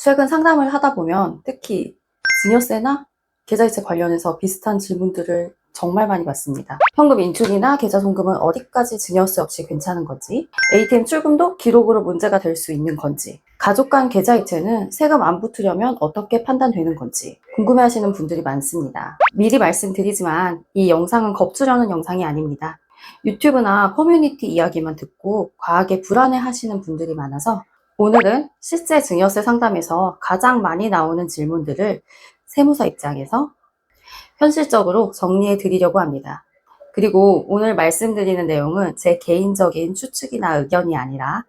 최근 상담을 하다 보면 특히 증여세나 계좌이체 관련해서 비슷한 질문들을 정말 많이 받습니다. 현금 인출이나 계좌 송금은 어디까지 증여세 없이 괜찮은 건지, ATM 출금도 기록으로 문제가 될 수 있는 건지, 가족 간 계좌이체는 세금 안 붙으려면 어떻게 판단되는 건지 궁금해하시는 분들이 많습니다. 미리 말씀드리지만 이 영상은 겁주려는 영상이 아닙니다. 유튜브나 커뮤니티 이야기만 듣고 과하게 불안해하시는 분들이 많아서 오늘은 실제 증여세 상담에서 가장 많이 나오는 질문들을 세무사 입장에서 현실적으로 정리해 드리려고 합니다. 그리고 오늘 말씀드리는 내용은 제 개인적인 추측이나 의견이 아니라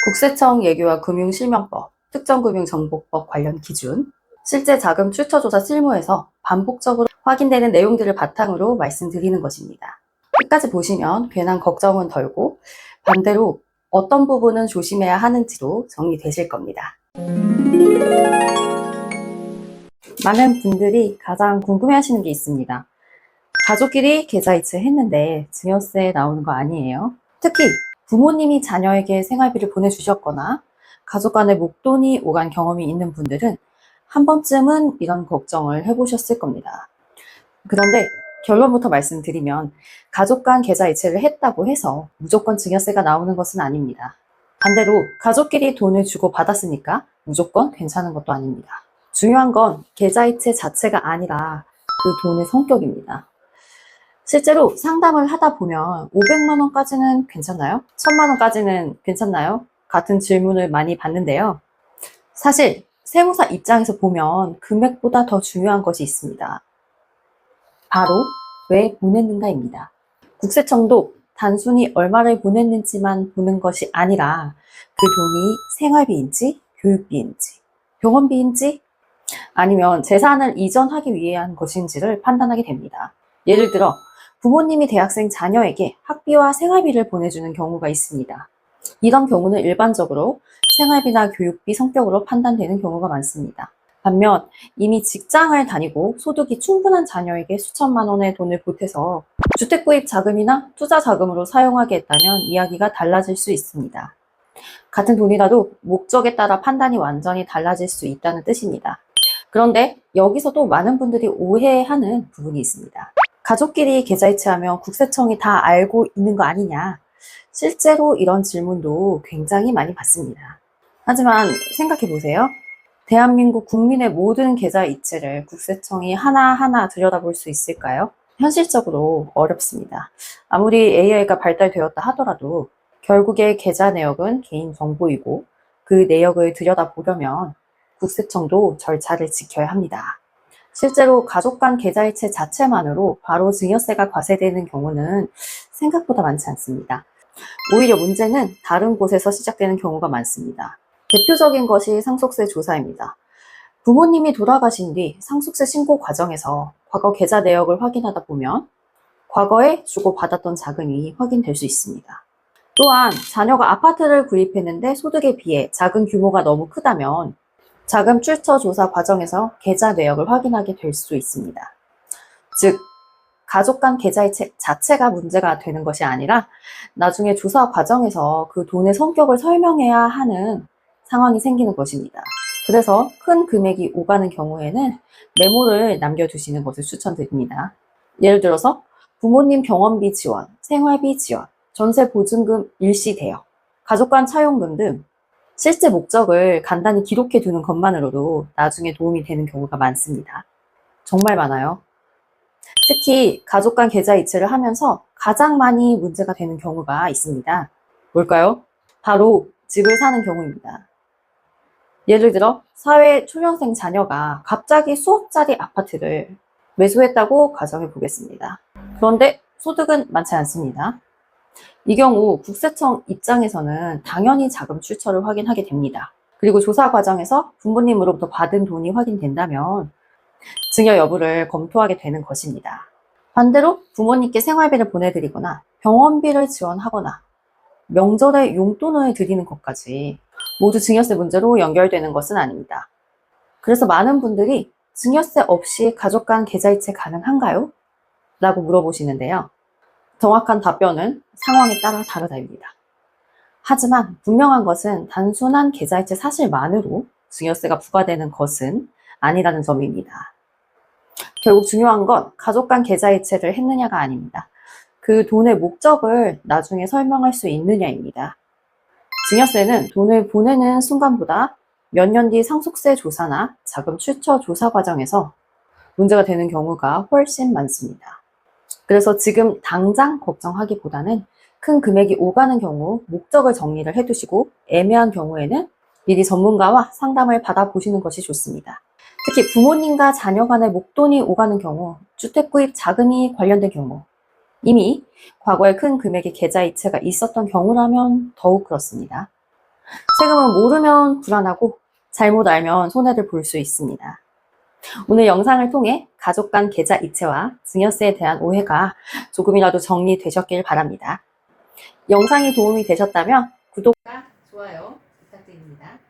국세청 예규와 금융실명법, 특정금융정보법 관련 기준, 실제 자금 출처조사 실무에서 반복적으로 확인되는 내용들을 바탕으로 말씀드리는 것입니다. 끝까지 보시면 괜한 걱정은 덜고 반대로 어떤 부분은 조심해야 하는지로 정리되실 겁니다. 많은 분들이 가장 궁금해하시는 게 있습니다. 가족끼리 계좌이체 했는데 증여세 나오는 거 아니에요? 특히 부모님이 자녀에게 생활비를 보내주셨거나 가족 간의 목돈이 오간 경험이 있는 분들은 한 번쯤은 이런 걱정을 해보셨을 겁니다. 그런데 결론부터 말씀드리면 가족 간 계좌이체를 했다고 해서 무조건 증여세가 나오는 것은 아닙니다. 반대로 가족끼리 돈을 주고 받았으니까 무조건 괜찮은 것도 아닙니다. 중요한 건 계좌이체 자체가 아니라 그 돈의 성격입니다. 실제로 상담을 하다 보면 500만 원까지는 괜찮나요? 1000만 원까지는 괜찮나요? 같은 질문을 많이 받는데요. 사실 세무사 입장에서 보면 금액보다 더 중요한 것이 있습니다. 바로 왜 보냈는가입니다. 국세청도 단순히 얼마를 보냈는지만 보는 것이 아니라 그 돈이 생활비인지 교육비인지 병원비인지 아니면 재산을 이전하기 위해 한 것인지를 판단하게 됩니다. 예를 들어 부모님이 대학생 자녀에게 학비와 생활비를 보내주는 경우가 있습니다. 이런 경우는 일반적으로 생활비나 교육비 성격으로 판단되는 경우가 많습니다. 반면 이미 직장을 다니고 소득이 충분한 자녀에게 수천만 원의 돈을 보태서 주택 구입 자금이나 투자 자금으로 사용하게 했다면 이야기가 달라질 수 있습니다. 같은 돈이라도 목적에 따라 판단이 완전히 달라질 수 있다는 뜻입니다. 그런데 여기서도 많은 분들이 오해하는 부분이 있습니다. 가족끼리 계좌이체하면 국세청이 다 알고 있는 거 아니냐? 실제로 이런 질문도 굉장히 많이 받습니다. 하지만 생각해 보세요. 대한민국 국민의 모든 계좌이체를 국세청이 하나하나 들여다볼 수 있을까요? 현실적으로 어렵습니다. 아무리 AI가 발달되었다 하더라도 결국에 계좌 내역은 개인 정보이고 그 내역을 들여다보려면 국세청도 절차를 지켜야 합니다. 실제로 가족 간 계좌이체 자체만으로 바로 증여세가 과세되는 경우는 생각보다 많지 않습니다. 오히려 문제는 다른 곳에서 시작되는 경우가 많습니다. 대표적인 것이 상속세 조사입니다. 부모님이 돌아가신 뒤 상속세 신고 과정에서 과거 계좌 내역을 확인하다 보면 과거에 주고받았던 자금이 확인될 수 있습니다. 또한 자녀가 아파트를 구입했는데 소득에 비해 자금 규모가 너무 크다면 자금 출처 조사 과정에서 계좌 내역을 확인하게 될 수 있습니다. 즉, 가족 간 계좌이체 자체가 문제가 되는 것이 아니라 나중에 조사 과정에서 그 돈의 성격을 설명해야 하는 상황이 생기는 것입니다. 그래서 큰 금액이 오가는 경우에는 메모를 남겨두시는 것을 추천드립니다. 예를 들어서 부모님 병원비 지원, 생활비 지원, 전세 보증금 일시 대여, 가족 간 차용금 등 실제 목적을 간단히 기록해 두는 것만으로도 나중에 도움이 되는 경우가 많습니다. 정말 많아요. 특히 가족 간 계좌 이체를 하면서 가장 많이 문제가 되는 경우가 있습니다. 뭘까요? 바로 집을 사는 경우입니다. 예를 들어 사회 초년생 자녀가 갑자기 수억짜리 아파트를 매수했다고 가정해 보겠습니다. 그런데 소득은 많지 않습니다. 이 경우 국세청 입장에서는 당연히 자금 출처를 확인하게 됩니다. 그리고 조사 과정에서 부모님으로부터 받은 돈이 확인된다면 증여 여부를 검토하게 되는 것입니다. 반대로 부모님께 생활비를 보내드리거나 병원비를 지원하거나 명절에 용돈을 드리는 것까지 모두 증여세 문제로 연결되는 것은 아닙니다. 그래서 많은 분들이 증여세 없이 가족 간 계좌이체 가능한가요? 라고 물어보시는데요. 정확한 답변은 상황에 따라 다르다입니다. 하지만 분명한 것은 단순한 계좌이체 사실만으로 증여세가 부과되는 것은 아니라는 점입니다. 결국 중요한 건 가족 간 계좌이체를 했느냐가 아닙니다. 그 돈의 목적을 나중에 설명할 수 있느냐입니다. 증여세는 돈을 보내는 순간보다 몇 년 뒤 상속세 조사나 자금 출처 조사 과정에서 문제가 되는 경우가 훨씬 많습니다. 그래서 지금 당장 걱정하기보다는 큰 금액이 오가는 경우 목적을 정리를 해두시고 애매한 경우에는 미리 전문가와 상담을 받아보시는 것이 좋습니다. 특히 부모님과 자녀 간의 목돈이 오가는 경우, 주택 구입 자금이 관련된 경우, 이미 과거에 큰 금액의 계좌이체가 있었던 경우라면 더욱 그렇습니다. 세금은 모르면 불안하고 잘못 알면 손해를 볼 수 있습니다. 오늘 영상을 통해 가족 간 계좌이체와 증여세에 대한 오해가 조금이라도 정리되셨길 바랍니다. 영상이 도움이 되셨다면 구독과 좋아요